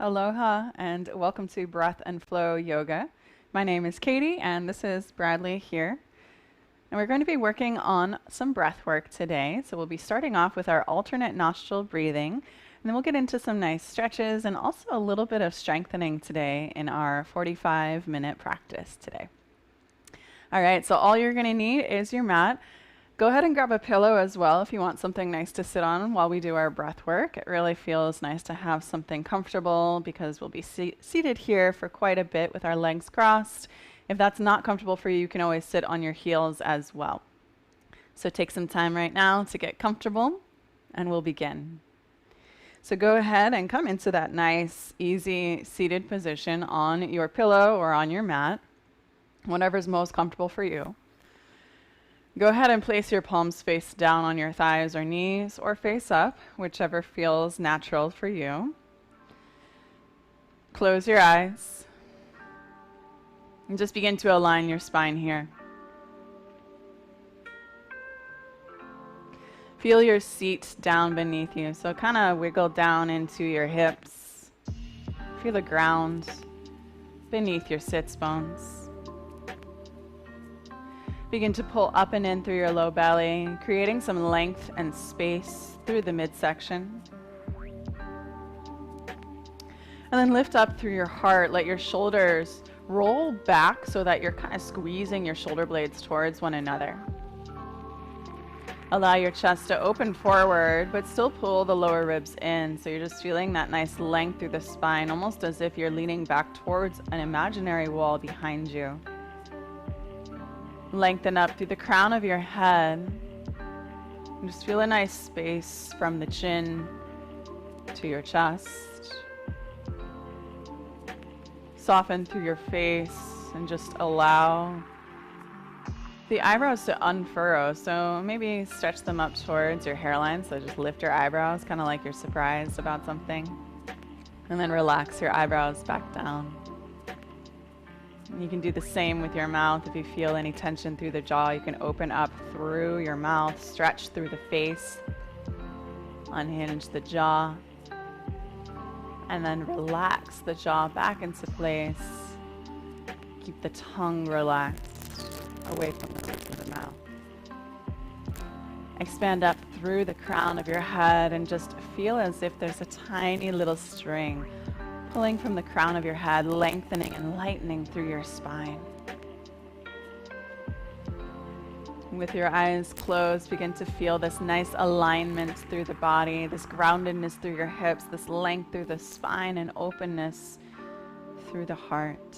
Aloha and welcome to Breath and Flow Yoga. My name is Katie and this is Bradley here. And we're going to be working on some breath work today. So we'll be starting off with our alternate nostril breathing, and then we'll get into some nice stretches and also a little bit of strengthening today in our 45-minute practice today. All right, so all you're going to need is your mat. Go ahead and grab a pillow as well if you want something nice to sit on while we do our breath work. It really feels nice to have something comfortable because we'll be seated here for quite a bit with our legs crossed. If that's not comfortable for you, you can always sit on your heels as well. So take some time right now to get comfortable and we'll begin. So go ahead and come into that nice, easy seated position on your pillow or on your mat, whatever's most comfortable for you. Go ahead and place your palms face down on your thighs or knees or face up, whichever feels natural for you. Close your eyes and just begin to align your spine here. Feel your seat down beneath you, so kind of wiggle down into your hips. Feel the ground beneath your sits bones. Begin to pull up and in through your low belly, creating some length and space through the midsection. And then lift up through your heart. Let your shoulders roll back so that you're kind of squeezing your shoulder blades towards one another. Allow your chest to open forward, but still pull the lower ribs in. So you're just feeling that nice length through the spine, almost as if you're leaning back towards an imaginary wall behind you. Lengthen up through the crown of your head. And just feel a nice space from the chin to your chest. Soften through your face and just allow the eyebrows to unfurrow. So maybe stretch them up towards your hairline. So just lift your eyebrows, kind of like you're surprised about something. And then relax your eyebrows back down. You can do the same with your mouth. If you feel any tension through the jaw, you can open up through your mouth, stretch through the face, unhinge the jaw, and then relax the jaw back into place. Keep the tongue relaxed away from the roof of the mouth. Expand up through the crown of your head and just feel as if there's a tiny little string pulling from the crown of your head, lengthening and lightening through your spine. With your eyes closed, begin to feel this nice alignment through the body, this groundedness through your hips, this length through the spine and openness through the heart.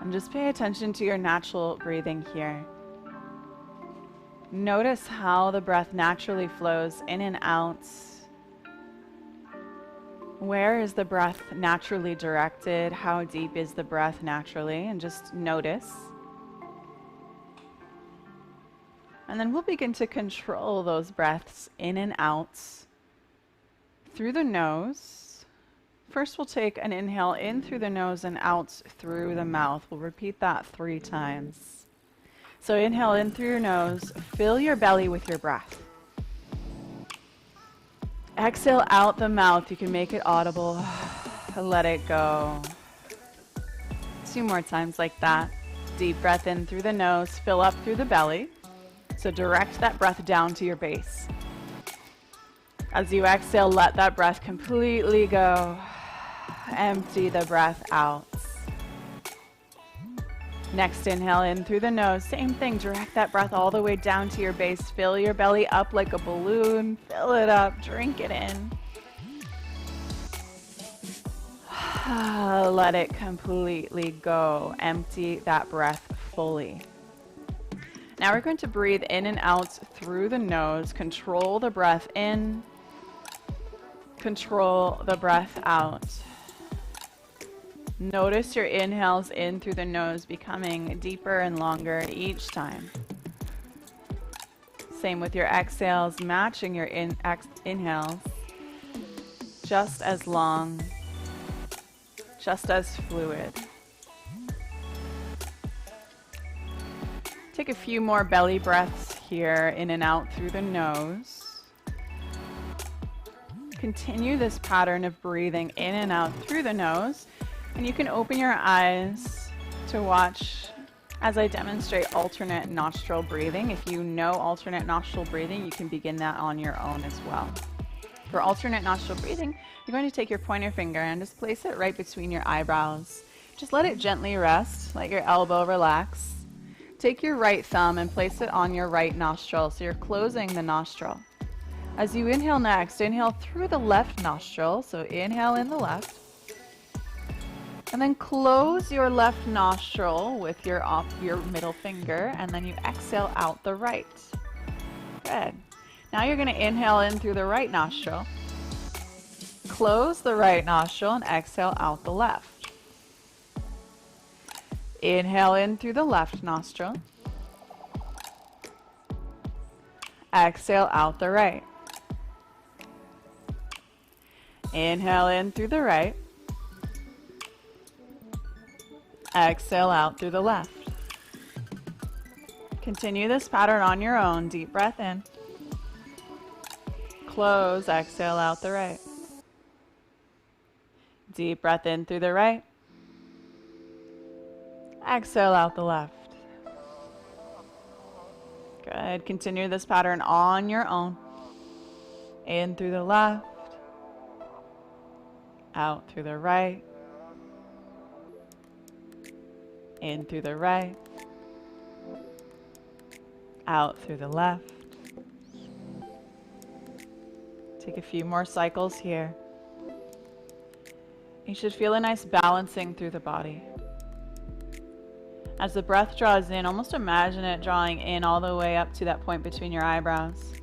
And just pay attention to your natural breathing here. Notice how the breath naturally flows in and out. Where is the breath naturally directed? How deep is the breath naturally? And just notice. And then we'll begin to control those breaths in and out through the nose. First, we'll take an inhale in through the nose and out through the mouth. We'll repeat that 3 times. So inhale in through your nose. Fill your belly with your breath. Exhale out the mouth. You can make it audible. Let it go. 2 more times like that. Deep breath in through the nose. Fill up through the belly. So direct that breath down to your base. As you exhale, let that breath completely go. Empty the breath out. Next, inhale in through the nose. Same thing, direct that breath all the way down to your base. Fill your belly up like a balloon. Fill it up, drink it in. Let it completely go. Empty that breath fully. Now we're going to breathe in and out through the nose. Control the breath in. Control the breath out. Notice your inhales in through the nose becoming deeper and longer each time. Same with your exhales, matching your inhales. Just as long, just as fluid. Take a few more belly breaths here, in and out through the nose. Continue this pattern of breathing in and out through the nose. And you can open your eyes to watch as I demonstrate alternate nostril breathing. If you know alternate nostril breathing, you can begin that on your own as well. For alternate nostril breathing, you're going to take your pointer finger and just place it right between your eyebrows. Just let it gently rest, let your elbow relax. Take your right thumb and place it on your right nostril, so you're closing the nostril. As you inhale next, inhale through the left nostril, so inhale in the left. And then close your left nostril with your middle finger, and then you exhale out the right. Good. Now you're going to inhale in through the right nostril, close the right nostril, and exhale out the left. Inhale in through the left nostril, exhale out the right. Inhale in through the right, exhale out through the left. Continue this pattern on your own. Deep breath in. Close, exhale out the right. Deep breath in through the right. Exhale out the left. Good. Continue this pattern on your own. In through the left. Out through the right. In through the right. Out through the left. Take a few more cycles here. You should feel a nice balancing through the body. As the breath draws in, almost imagine it drawing in all the way up to that point between your eyebrows.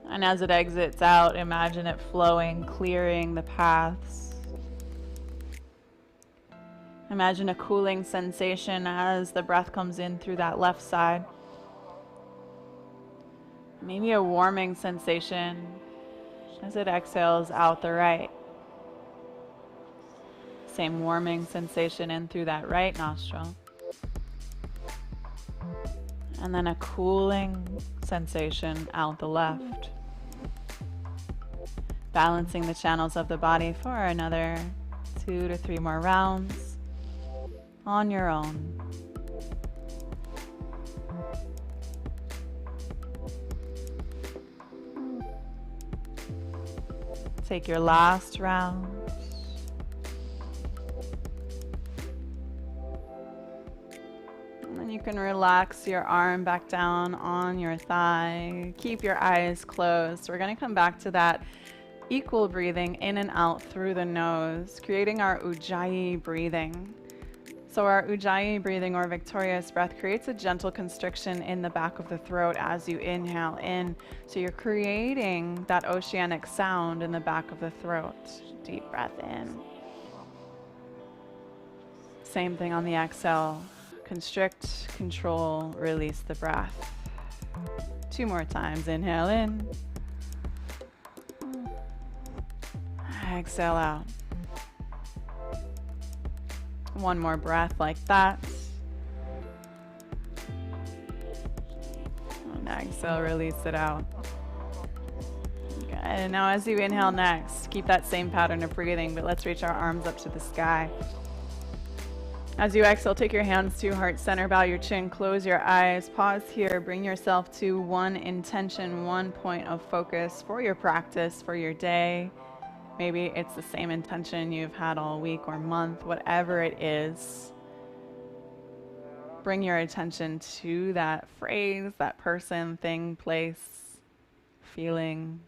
And as it exits out, imagine it flowing, clearing the paths. Imagine a cooling sensation as the breath comes in through that left side. Maybe a warming sensation as it exhales out the right. Same warming sensation in through that right nostril. And then a cooling sensation out the left. Balancing the channels of the body for another 2 to 3 more rounds on your own. Take your last round. And then you can relax your arm back down on your thigh. Keep your eyes closed. We're going to come back to that equal breathing in and out through the nose, creating our Ujjayi breathing. So our Ujjayi breathing, or victorious breath, creates a gentle constriction in the back of the throat as you inhale in. So you're creating that oceanic sound in the back of the throat. Deep breath in. Same thing on the exhale. Constrict, control, release the breath. 2 more times. Inhale in. Exhale out. 1 more breath like that. And exhale, release it out. Good. And now as you inhale next, keep that same pattern of breathing, but let's reach our arms up to the sky. As you exhale, take your hands to heart center, bow your chin, close your eyes, pause here, bring yourself to one intention, 1 point of focus for your practice, for your day. Maybe it's the same intention you've had all week or month, whatever it is. Bring your attention to that phrase, that person, thing, place, feeling,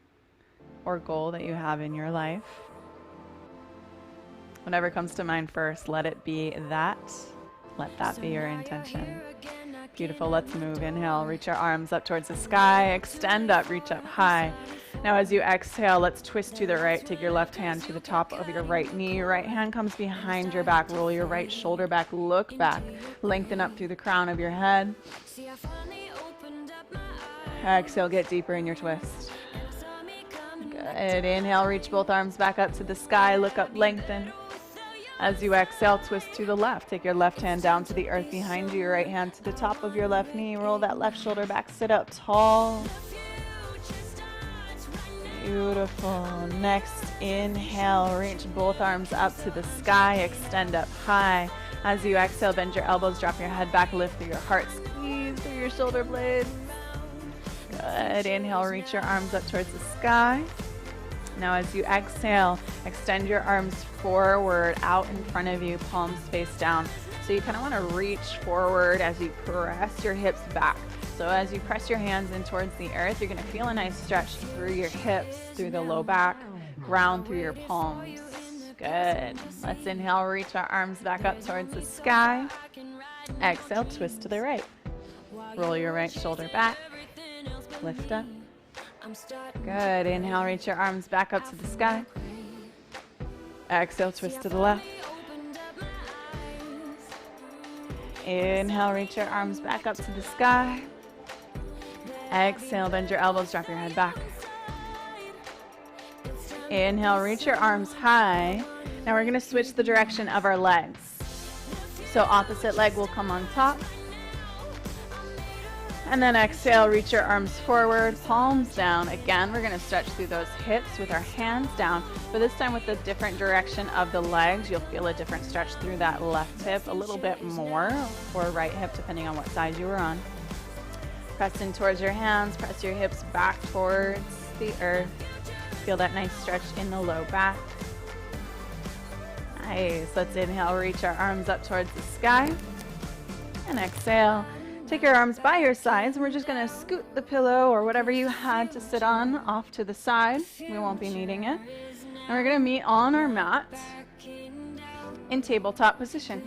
or goal that you have in your life. Whatever comes to mind first, let it be that. Let that be your intention. Beautiful. Let's move. Inhale, reach your arms up towards the sky, extend up, reach up high. Now as you exhale, let's twist to the right. Take your left hand to the top of your right knee. Right hand comes behind your back. Roll your right shoulder back. Look back. Lengthen up through the crown of your head. Exhale, get deeper in your twist. Good. Inhale, reach both arms back up to the sky. Look up, lengthen. As you exhale, twist to the left. Take your left hand down to the earth behind you. Your right hand to the top of your left knee. Roll that left shoulder back. Sit up tall. Beautiful. Next, inhale, reach both arms up to the sky, extend up high. As you exhale, bend your elbows, drop your head back, lift through your heart, squeeze through your shoulder blades. Good. Inhale, reach your arms up towards the sky. Now as you exhale, extend your arms forward, out in front of you, palms face down. So you kind of want to reach forward as you press your hips back. So as you press your hands in towards the earth, you're going to feel a nice stretch through your hips, through the low back, ground through your palms. Good. Let's inhale, reach our arms back up towards the sky. Exhale, twist to the right. Roll your right shoulder back. Lift up. Good. Inhale, reach your arms back up to the sky. Exhale, twist to the left. Inhale, reach your arms back up to the sky. Exhale, bend your elbows, drop your head back. Inhale, reach your arms high. Now we're going to switch the direction of our legs. So opposite leg will come on top. And then exhale, reach your arms forward, palms down. Again, we're going to stretch through those hips with our hands down, but this time with the different direction of the legs, you'll feel a different stretch through that left hip, a little bit more, or right hip, depending on what side you were on. Press in towards your hands, press your hips back towards the earth. Feel that nice stretch in the low back. Nice. Let's inhale, reach our arms up towards the sky. And exhale. Take your arms by your sides, and we're just going to scoot the pillow or whatever you had to sit on off to the side. We won't be needing it. And we're going to meet on our mat in tabletop position.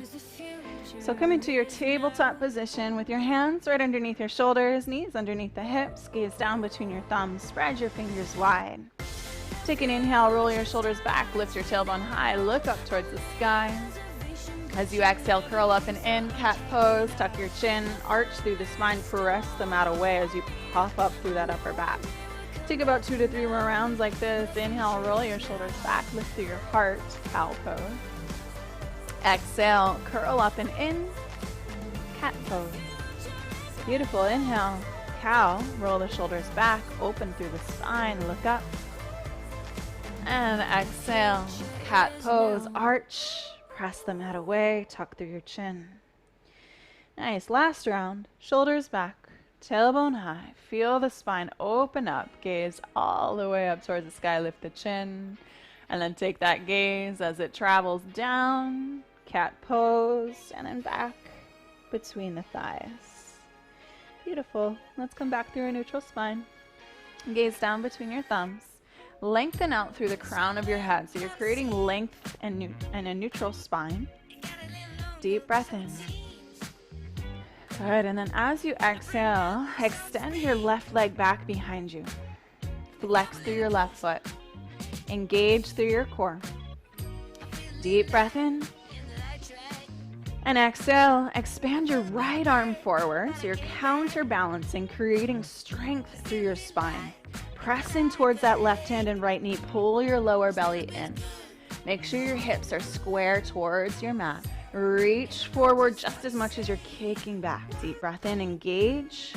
So come into your tabletop position with your hands right underneath your shoulders, knees underneath the hips, gaze down between your thumbs, spread your fingers wide. Take an inhale, roll your shoulders back, lift your tailbone high, look up towards the sky. As you exhale, curl up and in, cat pose, tuck your chin, arch through the spine, press the mat away as you pop up through that upper back. Take about 2 to 3 more rounds like this. Inhale, roll your shoulders back, lift through your heart, cow pose. Exhale, curl up and in, cat pose. Beautiful. Inhale, cow, roll the shoulders back, open through the spine, look up. And exhale, cat pose, arch, press the mat away, tuck through your chin. Nice. Last round, shoulders back, tailbone high, feel the spine open up, gaze all the way up towards the sky, lift the chin, and then take that gaze as it travels down, cat pose, and then back between the thighs. Beautiful. Let's come back through a neutral spine. Gaze down between your thumbs. Lengthen out through the crown of your head. So you're creating length and a neutral spine. Deep breath in. Good. And then as you exhale, extend your left leg back behind you. Flex through your left foot. Engage through your core. Deep breath in. And exhale, expand your right arm forward. So you're counterbalancing, creating strength through your spine. Press in towards that left hand and right knee. Pull your lower belly in. Make sure your hips are square towards your mat. Reach forward just as much as you're kicking back. Deep breath in, engage.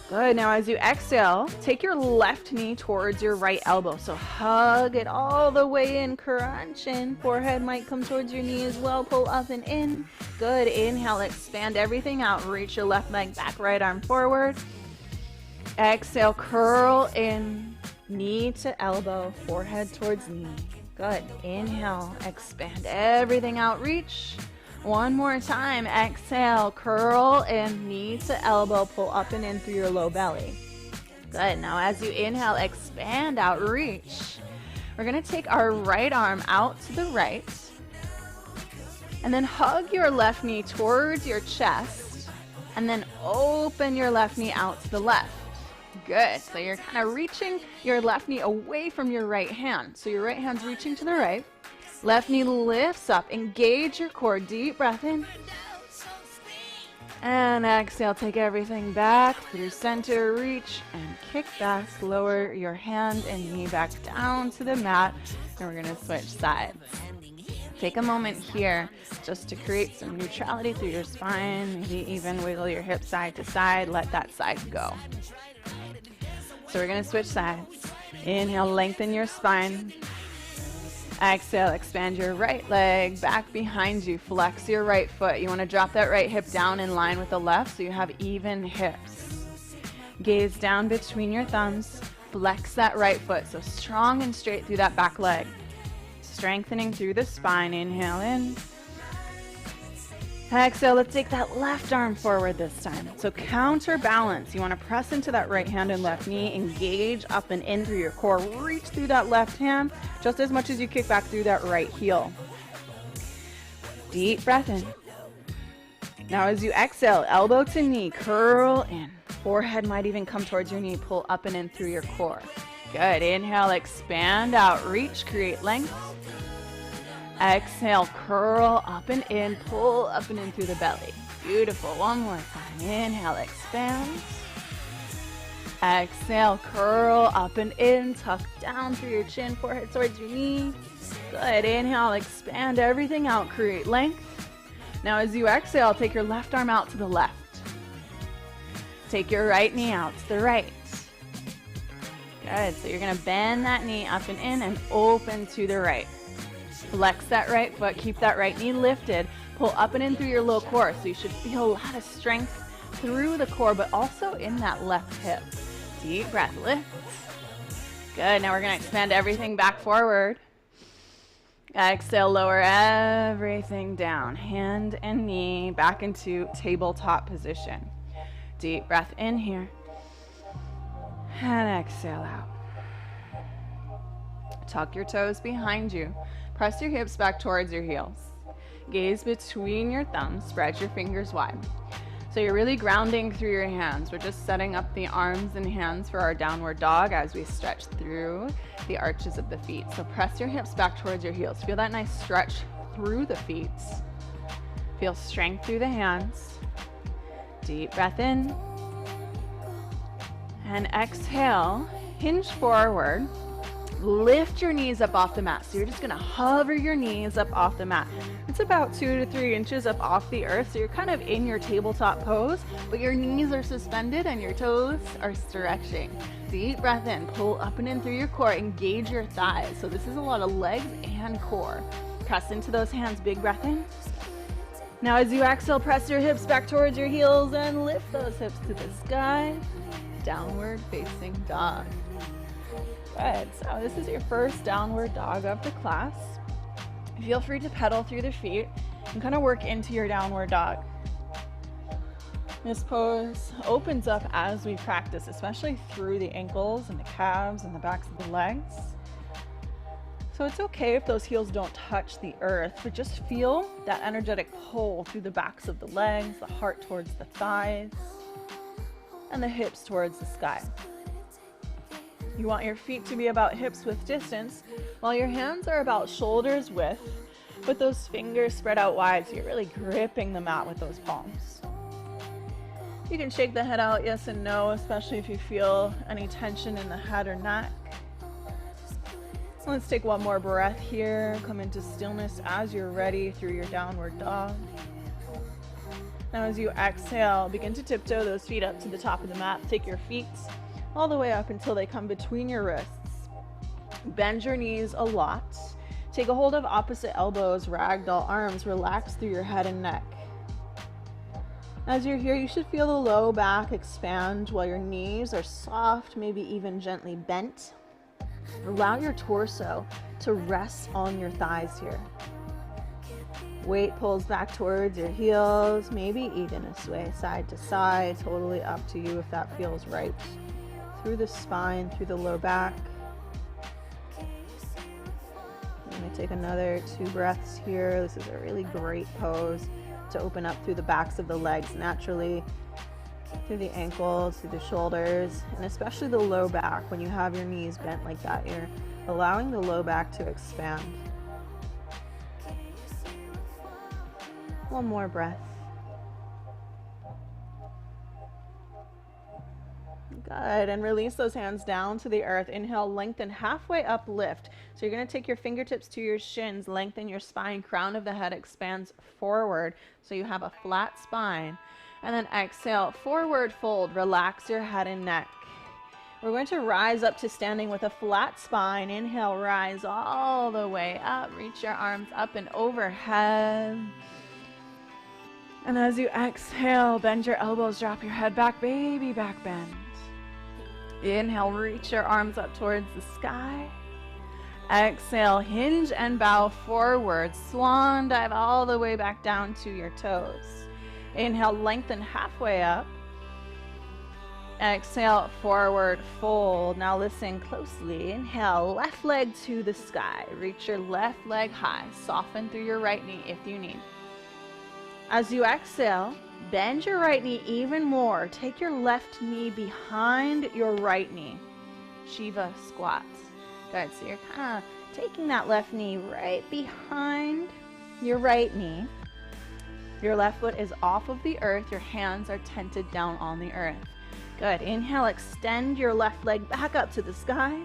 Good. Now as you exhale, take your left knee towards your right elbow. So hug it all the way in, crunch in. Forehead might come towards your knee as well. Pull up and in. Good. Inhale, expand everything out. Reach your left leg back, right arm forward. Exhale, curl in, knee to elbow, forehead towards knee. Good. Inhale, expand everything out, reach. One more time. Exhale, curl in, knee to elbow, pull up and in through your low belly. Good. Now as you inhale, expand out, reach. We're going to take our right arm out to the right. And then hug your left knee towards your chest. And then open your left knee out to the left. Good. So you're kind of reaching your left knee away from your right hand. So your right hand's reaching to the right. Left knee lifts up. Engage your core. Deep breath in. And exhale. Take everything back through center. Reach and kick back. Lower your hand and knee back down to the mat. And we're going to switch sides. Take a moment here just to create some neutrality through your spine. Maybe even wiggle your hips side to side. Let that side go. So we're going to switch sides. Inhale, lengthen your spine. Exhale, expand your right leg back behind you. Flex your right foot. You want to drop that right hip down in line with the left so you have even hips. Gaze down between your thumbs. Flex that right foot, so strong and straight through that back leg. Strengthening through the spine. Inhale in. Exhale, let's take that left arm forward this time. So counterbalance. You want to press into that right hand and left knee. Engage up and in through your core. Reach through that left hand just as much as you kick back through that right heel. Deep breath in. Now as you exhale, elbow to knee, curl in. Forehead might even come towards your knee. Pull up and in through your core. Good. Inhale, expand out, reach, create length. Exhale, curl up and in, pull up and in through the belly. Beautiful. One more time. Inhale, expand. Exhale, curl up and in, tuck down through your chin, forehead towards your knee. Good. Inhale, expand everything out, create length. Now as you exhale, take your left arm out to the left. Take your right knee out to the right. Good. So you're going to bend that knee up and in and open to the right. Flex that right foot, keep that right knee lifted, pull up and in through your low core. So you should feel a lot of strength through the core, but also in that left hip. Deep breath, lift. Good, now we're gonna expand everything back forward. Exhale, lower everything down. Hand and knee back into tabletop position. Deep breath in here. And exhale out. Tuck your toes behind you. Press your hips back towards your heels. Gaze between your thumbs. Spread your fingers wide. So you're really grounding through your hands. We're just setting up the arms and hands for our downward dog as we stretch through the arches of the feet. So press your hips back towards your heels. Feel that nice stretch through the feet. Feel strength through the hands. Deep breath in. And exhale. Hinge forward. Lift your knees up off the mat. So you're just gonna hover your knees up off the mat. It's about 2 to 3 inches up off the earth. So you're kind of in your tabletop pose, but your knees are suspended and your toes are stretching. Deep breath in, pull up and in through your core, engage your thighs. So this is a lot of legs and core. Press into those hands, big breath in. Now as you exhale, press your hips back towards your heels and lift those hips to the sky. Downward facing dog. Good. So this is your first downward dog of the class. Feel free to pedal through the feet and kind of work into your downward dog. This pose opens up as we practice, especially through the ankles and the calves and the backs of the legs. So it's okay if those heels don't touch the earth, but just feel that energetic pull through the backs of the legs, the heart towards the thighs, and the hips towards the sky. You want your feet to be about hips width distance, while your hands are about shoulders width, with those fingers spread out wide, so you're really gripping the mat with those palms. You can shake the head out, yes and no, especially if you feel any tension in the head or neck. Let's take one more breath here. Come into stillness as you're ready through your downward dog. Now as you exhale, begin to tiptoe those feet up to the top of the mat. Take your feet all the way up until they come between your wrists. Bend your knees a lot. Take a hold of opposite elbows, ragdoll arms. Relax through your head and neck. As you're here, you should feel the low back expand while your knees are soft, maybe even gently bent. Allow your torso to rest on your thighs here. Weight pulls back towards your heels, maybe even a sway side to side, totally up to you if that feels right. Through the spine, through the low back. I'm going to take another 2 breaths here. This is a really great pose to open up through the backs of the legs naturally, through the ankles, through the shoulders, and especially the low back. When you have your knees bent like that, you're allowing the low back to expand. One more breath. Good, and release those hands down to the earth. Inhale, lengthen, halfway up, lift. So you're gonna take your fingertips to your shins, lengthen your spine, crown of the head expands forward so you have a flat spine. And then exhale, forward fold, relax your head and neck. We're going to rise up to standing with a flat spine. Inhale, rise all the way up. Reach your arms up and overhead. And as you exhale, bend your elbows, drop your head back, baby back bend. Inhale, reach your arms up towards the sky. Exhale, hinge and bow forward. Swan dive all the way back down to your toes. Inhale, lengthen halfway up. Exhale, forward fold. Now listen closely. Inhale, left leg to the sky. Reach your left leg high. Soften through your right knee if you need. As you exhale, bend your right knee even more. Take your left knee behind your right knee. Shiva squats. Good, so you're kind of taking that left knee right behind your right knee. Your left foot is off of the earth. Your hands are tented down on the earth. Good, inhale, extend your left leg back up to the sky.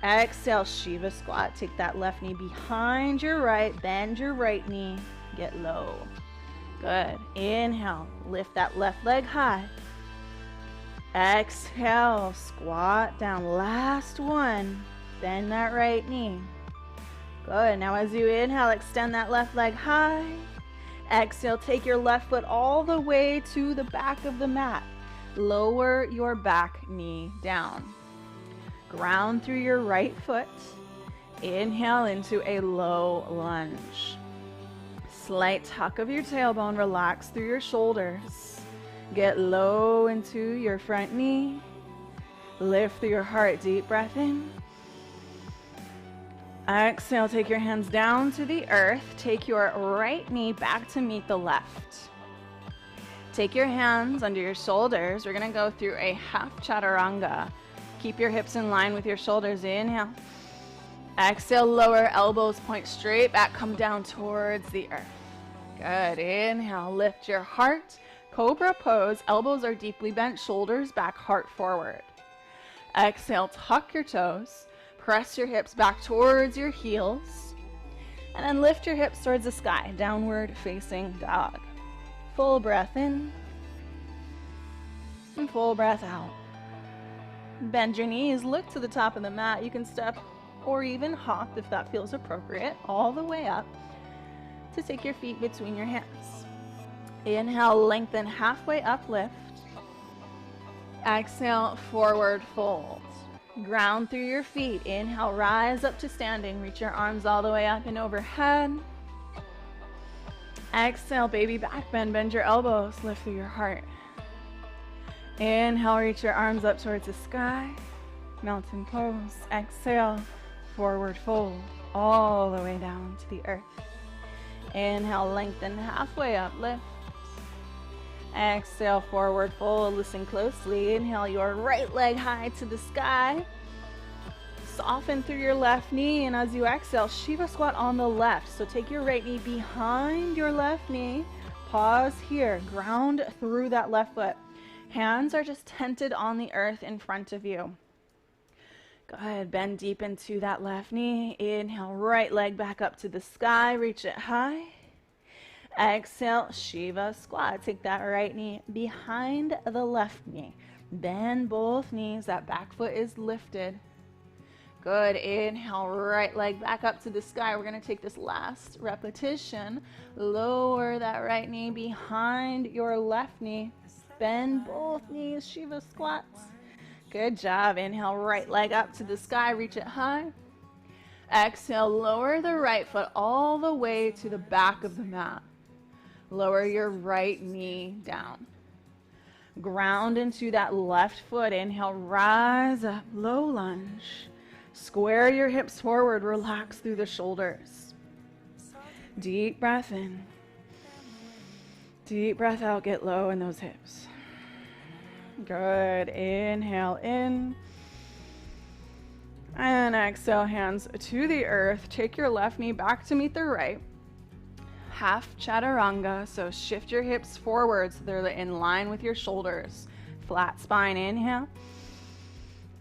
Exhale, Shiva squat. Take that left knee behind your right, bend your right knee, get low. Good. Inhale, lift that left leg high. Exhale, squat down. Last one. Bend that right knee. Good. Now as you inhale, extend that left leg high. Exhale, take your left foot all the way to the back of the mat. Lower your back knee down. Ground through your right foot. Inhale into a low lunge. Slight tuck of your tailbone, relax through your shoulders. Get low into your front knee. Lift through your heart, deep breath in. Exhale, take your hands down to the earth. Take your right knee back to meet the left. Take your hands under your shoulders. We're gonna go through a half chaturanga. Keep your hips in line with your shoulders. Inhale. Exhale, lower elbows, point straight back, come down towards the earth. Good, inhale, lift your heart. Cobra pose, elbows are deeply bent, shoulders back, heart forward. Exhale, tuck your toes, press your hips back towards your heels, and then lift your hips towards the sky, downward facing dog. Full breath in, and full breath out. Bend your knees, look to the top of the mat. You can step or even hop if that feels appropriate, all the way up to take your feet between your hands. Inhale, lengthen halfway up, lift. Exhale, forward fold. Ground through your feet. Inhale, rise up to standing. Reach your arms all the way up and overhead. Exhale, baby back bend. Bend your elbows, lift through your heart. Inhale, reach your arms up towards the sky. Mountain pose. Exhale, forward fold all the way down to the earth. Inhale, lengthen halfway up, lift. Exhale, forward fold. Listen closely. Inhale, your right leg high to the sky. Soften through your left knee, and as you exhale, Shiva squat on the left. So take your right knee behind your left knee. Pause here. Ground through that left foot. Hands are just tented on the earth in front of you. Good. Bend deep into that left knee. Inhale, right leg back up to the sky. Reach it high. Exhale, Shiva squat. Take that right knee behind the left knee. Bend both knees. That back foot is lifted. Good. Inhale, right leg back up to the sky. We're going to take this last repetition. Lower that right knee behind your left knee. Bend both knees. Shiva squats. Good job. Inhale, right leg up to the sky. Reach it high. Exhale, lower the right foot all the way to the back of the mat. Lower your right knee down. Ground into that left foot. Inhale, rise up, low lunge. Square your hips forward, relax through the shoulders. Deep breath in. Deep breath out, get low in those hips. Good. Inhale in. And exhale, hands to the earth. Take your left knee back to meet the right. Half chaturanga, so shift your hips forward so they're in line with your shoulders. Flat spine, inhale.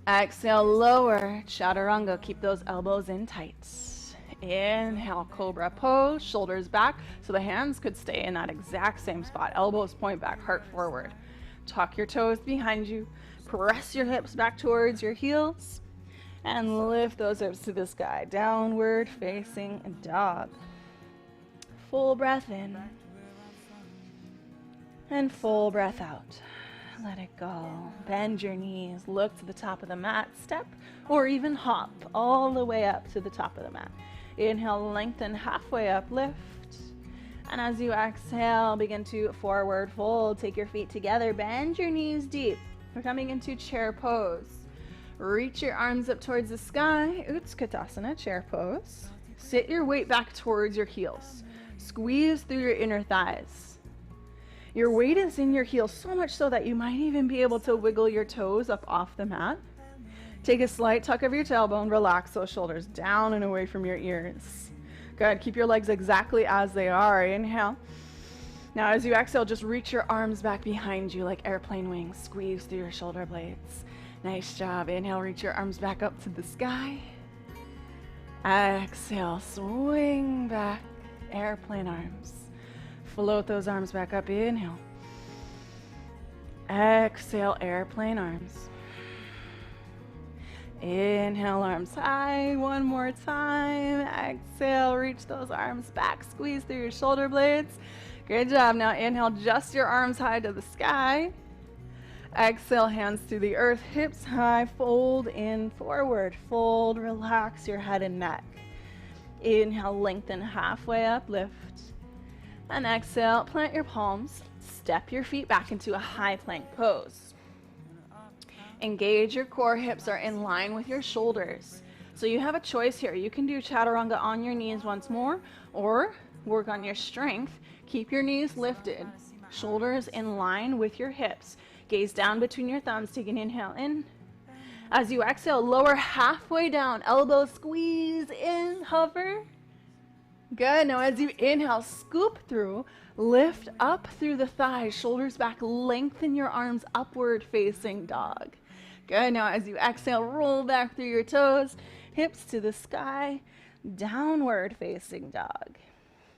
Exhale, lower chaturanga. Keep those elbows in tight. Inhale, cobra pose, shoulders back, so the hands could stay in that exact same spot. Elbows point back, heart forward. Tuck your toes behind you. Press your hips back towards your heels. And lift those hips to the sky. Downward facing dog. Full breath in. And full breath out. Let it go. Bend your knees. Look to the top of the mat. Step or even hop all the way up to the top of the mat. Inhale, lengthen halfway up, lift. And as you exhale, begin to forward fold. Take your feet together. Bend your knees deep. We're coming into chair pose. Reach your arms up towards the sky. Utkatasana, chair pose. Sit your weight back towards your heels. Squeeze through your inner thighs. Your weight is in your heels, so much so that you might even be able to wiggle your toes up off the mat. Take a slight tuck of your tailbone. Relax those shoulders down and away from your ears. Good. Keep your legs exactly as they are. Inhale. Now as you exhale, just reach your arms back behind you like airplane wings. Squeeze through your shoulder blades. Nice job. Inhale, reach your arms back up to the sky. Exhale, swing back, airplane arms. Float those arms back up. Inhale. Exhale, airplane arms. Inhale, arms high. One more time. Exhale, reach those arms back. Squeeze through your shoulder blades. Good job. Now inhale, just your arms high to the sky. Exhale, hands to the earth, hips high, fold in, forward, fold, relax your head and neck. Inhale, lengthen halfway up, lift. And exhale, plant your palms, step your feet back into a high plank pose. Engage your core, hips are in line with your shoulders. So you have a choice here. You can do chaturanga on your knees once more, or work on your strength. Keep your knees lifted, shoulders in line with your hips. Gaze down between your thumbs. Take an inhale in. As you exhale, lower halfway down. Elbows squeeze in, hover. Good. Now as you inhale, scoop through. Lift up through the thighs. Shoulders back. Lengthen your arms upward facing dog. Good. Now as you exhale, roll back through your toes. Hips to the sky. Downward facing dog.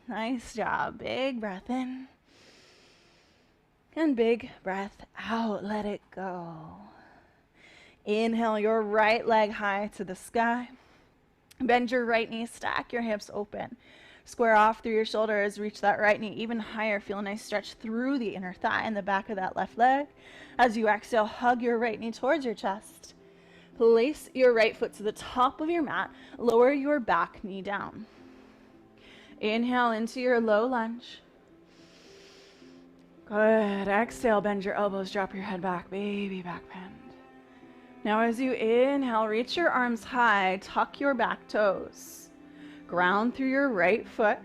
Nice job. Big breath in. And big breath out, let it go. Inhale your right leg high to the sky. Bend your right knee, stack your hips open. Square off through your shoulders, reach that right knee even higher. Feel a nice stretch through the inner thigh and the back of that left leg. As you exhale, hug your right knee towards your chest. Place your right foot to the top of your mat. Lower your back knee down. Inhale into your low lunge. Good. Exhale, bend your elbows, drop your head back, baby back bend. Now as you inhale, reach your arms high, tuck your back toes. Ground through your right foot.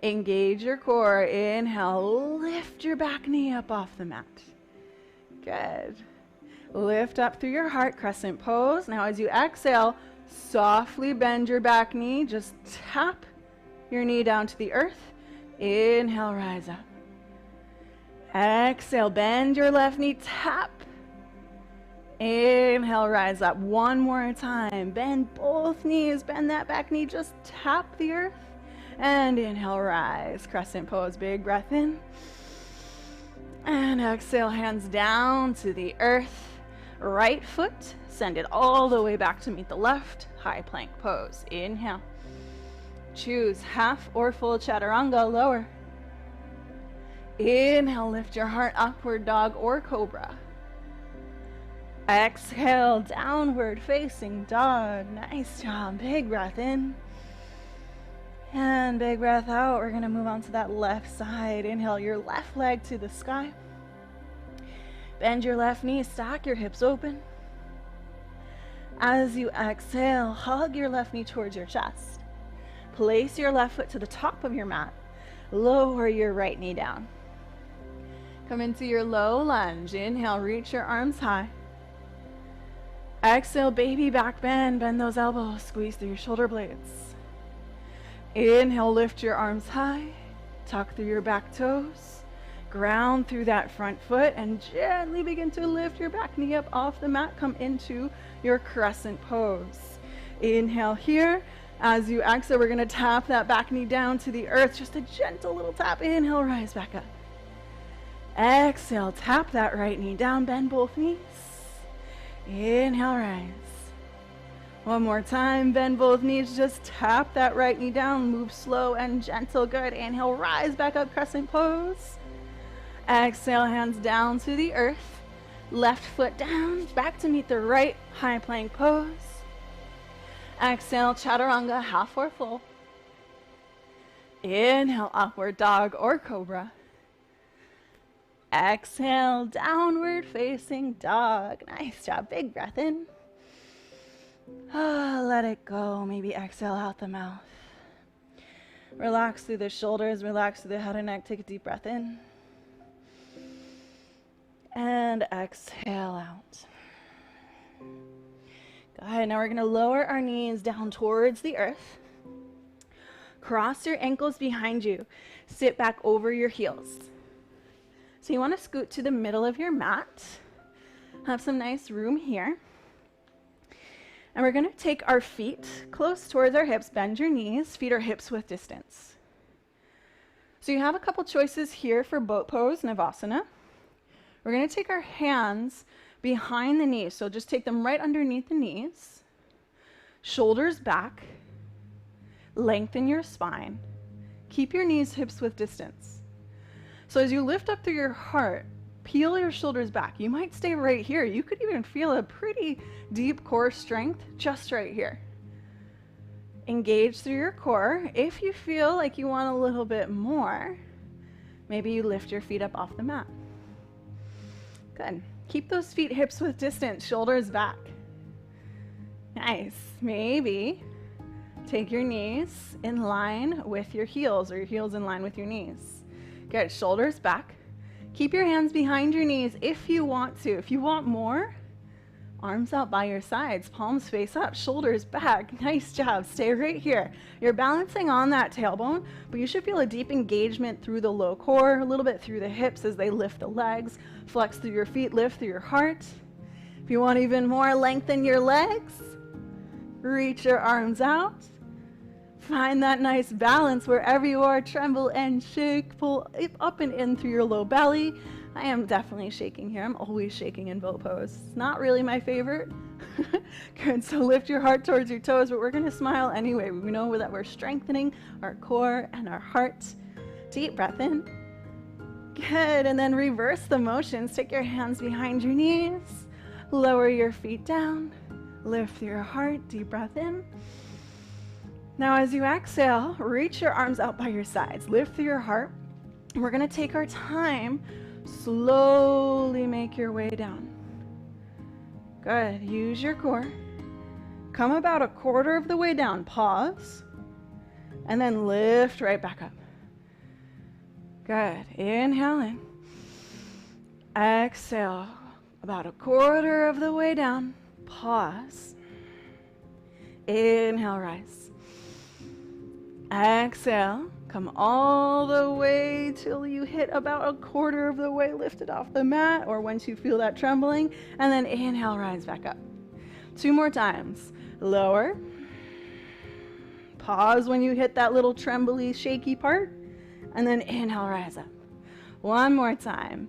Engage your core. Inhale, lift your back knee up off the mat. Good. Lift up through your heart, crescent pose. Now as you exhale, softly bend your back knee. Just tap your knee down to the earth. Inhale, rise up. Exhale, bend your left knee, tap. Inhale, rise up. One more time. Bend both knees, bend that back knee, just tap the earth. And inhale, rise. Crescent pose, big breath in. And exhale, hands down to the earth. Right foot, send it all the way back to meet the left. High plank pose. Inhale. Choose half or full chaturanga, lower. Inhale, lift your heart, upward dog or cobra. Exhale, downward facing dog. Nice job. Big breath in. And big breath out. We're going to move on to that left side. Inhale your left leg to the sky. Bend your left knee, stack your hips open. As you exhale, hug your left knee towards your chest. Place your left foot to the top of your mat. Lower your right knee down. Come into your low lunge. Inhale, reach your arms high. Exhale, baby back bend. Bend those elbows. Squeeze through your shoulder blades. Inhale, lift your arms high. Tuck through your back toes. Ground through that front foot and gently begin to lift your back knee up off the mat. Come into your crescent pose. Inhale here. As you exhale, we're going to tap that back knee down to the earth. Just a gentle little tap. Inhale, rise back up. Exhale, tap that right knee down, bend both knees. Inhale, rise. One more time, bend both knees, just tap that right knee down, move slow and gentle, good. Inhale, rise back up, crescent pose. Exhale, hands down to the earth. Left foot down, back to meet the right, high plank pose. Exhale, chaturanga, half or full. Inhale, upward dog or cobra. Exhale, downward facing dog. Nice job, big breath in. Let it go, maybe exhale out the mouth. Relax through the shoulders, relax through the head and neck, take a deep breath in. And exhale out. Good, now we're gonna lower our knees down towards the earth. Cross your ankles behind you. Sit back over your heels. So you wanna scoot to the middle of your mat. Have some nice room here. And we're gonna take our feet close towards our hips, bend your knees, feet or hips width distance. So you have a couple choices here for boat pose, Navasana. We're gonna take our hands behind the knees, so just take them right underneath the knees, shoulders back, lengthen your spine, keep your knees hips width distance. So as you lift up through your heart, peel your shoulders back. You might stay right here. You could even feel a pretty deep core strength just right here. Engage through your core. If you feel like you want a little bit more, maybe you lift your feet up off the mat. Good. Keep those feet hips width distance, shoulders back. Nice. Maybe take your knees in line with your heels, or your heels in line with your knees. Good. Shoulders back. Keep your hands behind your knees if you want to. If you want more, arms out by your sides, palms face up, shoulders back. Nice job. Stay right here. You're balancing on that tailbone, but you should feel a deep engagement through the low core, a little bit through the hips as they lift the legs. Flex through your feet, lift through your heart. If you want even more, lengthen your legs. Reach your arms out. Find that nice balance wherever you are. Tremble and shake. Pull up and in through your low belly. I am definitely shaking here. I'm always shaking in boat pose. It's not really my favorite. Good, so lift your heart towards your toes, but we're gonna smile anyway. We know that we're strengthening our core and our heart. Deep breath in. Good, and then reverse the motions. Take your hands behind your knees. Lower your feet down. Lift your heart, deep breath in. Now as you exhale, reach your arms out by your sides. Lift through your heart. We're gonna take our time. Slowly make your way down. Good, use your core. Come about a quarter of the way down, pause, and then lift right back up. Good, inhale in. Exhale, about a quarter of the way down, pause. Inhale, rise. Exhale, come all the way till you hit about a quarter of the way lifted off the mat, or once you feel that trembling, and then inhale, rise back up. 2 more times. Lower. Pause when you hit that little trembly, shaky part, and then inhale, rise up. 1 more time.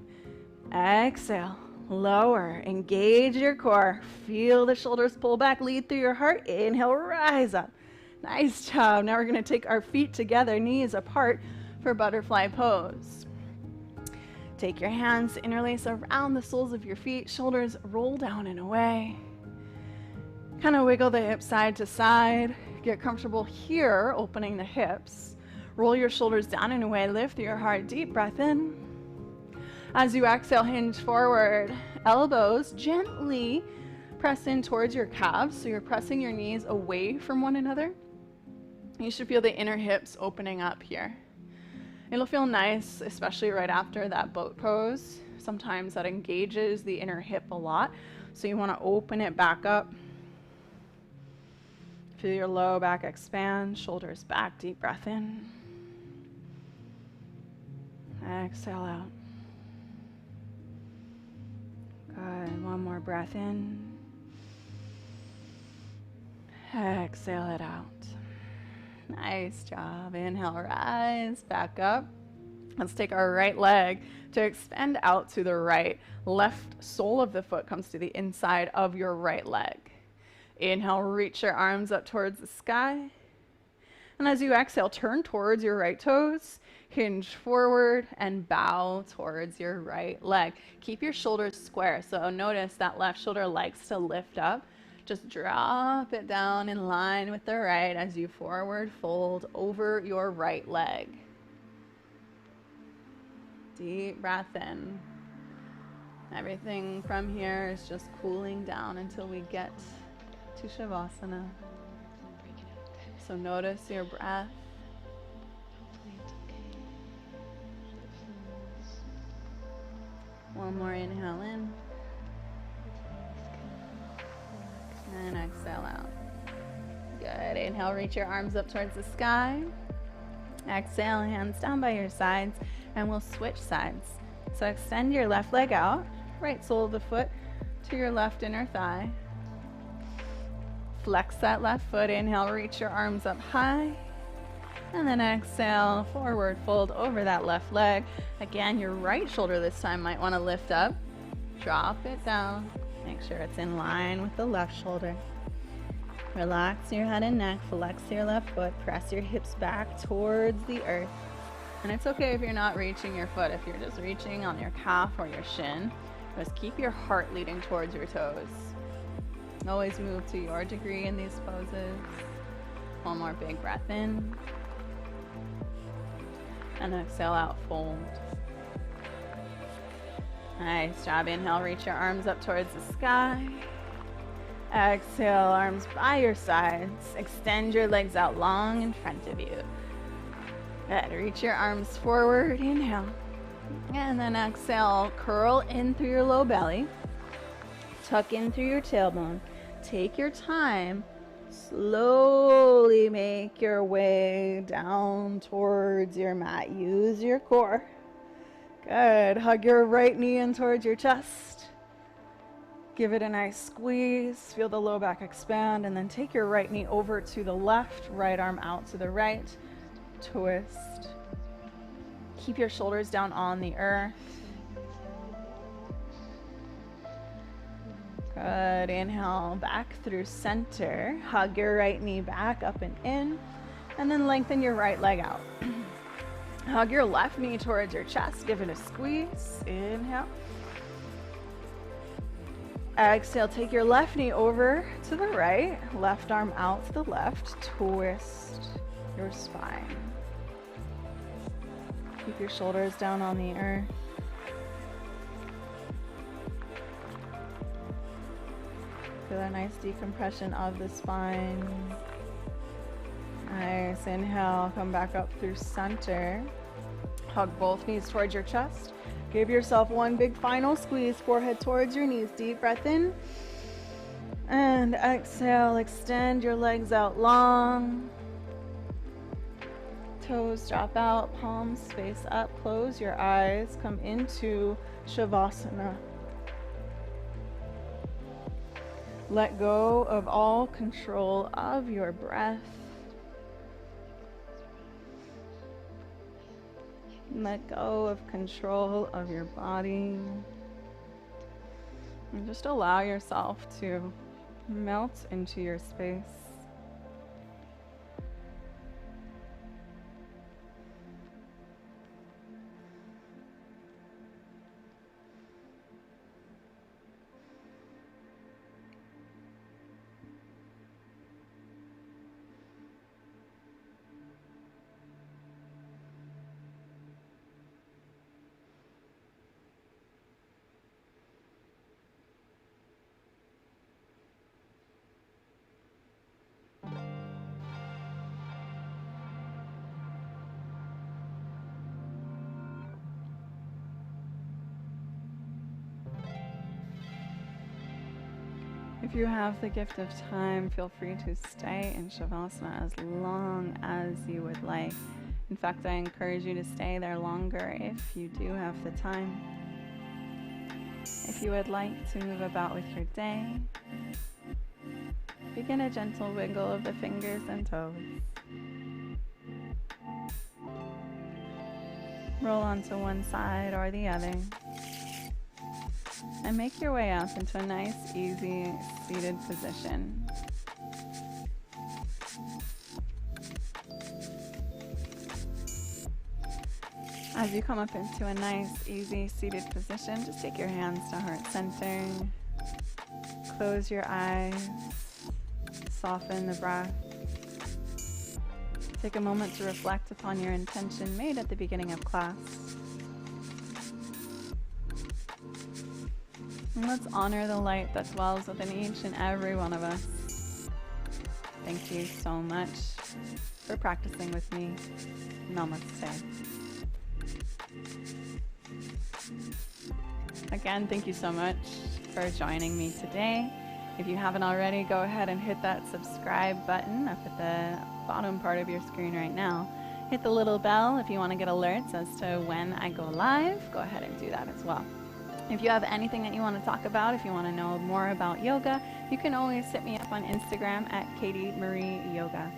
Exhale, lower, engage your core. Feel the shoulders pull back, lead through your heart. Inhale, rise up. Nice job. Now we're going to take our feet together, knees apart for butterfly pose. Take your hands, interlace around the soles of your feet, shoulders roll down and away. Kind of wiggle the hips side to side. Get comfortable here, opening the hips. Roll your shoulders down and away, lift through your heart, deep breath in. As you exhale, hinge forward, elbows gently press in towards your calves, so you're pressing your knees away from one another. You should feel the inner hips opening up here. It'll feel nice, especially right after that boat pose. Sometimes that engages the inner hip a lot, so you want to open it back up. Feel your low back expand, shoulders back, deep breath in. Exhale out. Good, 1 more breath in. Exhale it out. Nice job. Inhale, rise back up. Let's take our right leg to extend out to the right. Left sole of the foot comes to the inside of your right leg. Inhale, reach your arms up towards the sky. And as you exhale, turn towards your right toes, hinge forward, and bow towards your right leg. Keep your shoulders square. So notice that left shoulder likes to lift up. Just drop it down in line with the right as you forward fold over your right leg. Deep breath in. Everything from here is just cooling down until we get to Shavasana. So notice your breath. One more inhale in. And exhale out. Good. Inhale, reach your arms up towards the sky. Exhale, hands down by your sides, and we'll switch sides. So extend your left leg out, right sole of the foot to your left inner thigh. Flex that left foot. Inhale, reach your arms up high. And then exhale, forward fold over that left leg. Again, your right shoulder this time might want to lift up. Drop it down. Make sure it's in line with the left shoulder. Relax your head and neck. Flex your left foot. Press your hips back towards the earth. And it's okay if you're not reaching your foot. If you're just reaching on your calf or your shin, just keep your heart leading towards your toes. Always move to your degree in these poses. One more big breath in. And exhale out, fold. Nice job. Inhale, reach your arms up towards the sky. Exhale, arms by your sides. Extend your legs out long in front of you. Good. Reach your arms forward. Inhale. And then exhale, curl in through your low belly. Tuck in through your tailbone. Take your time. Slowly make your way down towards your mat. Use your core. Good. Hug your right knee in towards your chest. Give it a nice squeeze. Feel the low back expand. And then take your right knee over to the left. Right arm out to the right. Twist. Keep your shoulders down on the earth. Good. Inhale, back through center. Hug your right knee back, up and in. And then lengthen your right leg out. Hug your left knee towards your chest. Give it a squeeze. Inhale. Exhale, take your left knee over to the right. Left arm out to the left. Twist your spine. Keep your shoulders down on the earth. Feel a nice decompression of the spine. Nice. Inhale, come back up through center. Hug both knees towards your chest. Give yourself one big final squeeze, forehead towards your knees. Deep breath in. And exhale, extend your legs out long. Toes drop out, palms face up. Close your eyes, come into Shavasana. Let go of all control of your breath. Let go of control of your body. And just allow yourself to melt into your space. If you have the gift of time, feel free to stay in Shavasana as long as you would like. In fact, I encourage you to stay there longer if you do have the time. If you would like to move about with your day, begin a gentle wiggle of the fingers and toes. Roll onto one side or the other. And make your way up into a nice, easy, seated position. As you come up into a nice, easy, seated position, just take your hands to heart center. Close your eyes. Soften the breath. Take a moment to reflect upon your intention made at the beginning of class. And let's honor the light that dwells within each and every one of us. Thank you so much for practicing with me. Namaste. Again, thank you so much for joining me today. If you haven't already, go ahead and hit that subscribe button up at the bottom part of your screen right now. Hit the little bell if you want to get alerts as to when I go live. Go ahead and do that as well. If you have anything that you want to talk about, if you want to know more about yoga, you can always hit me up on Instagram at Katie Marie Yoga.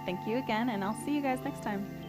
Thank you again, and I'll see you guys next time.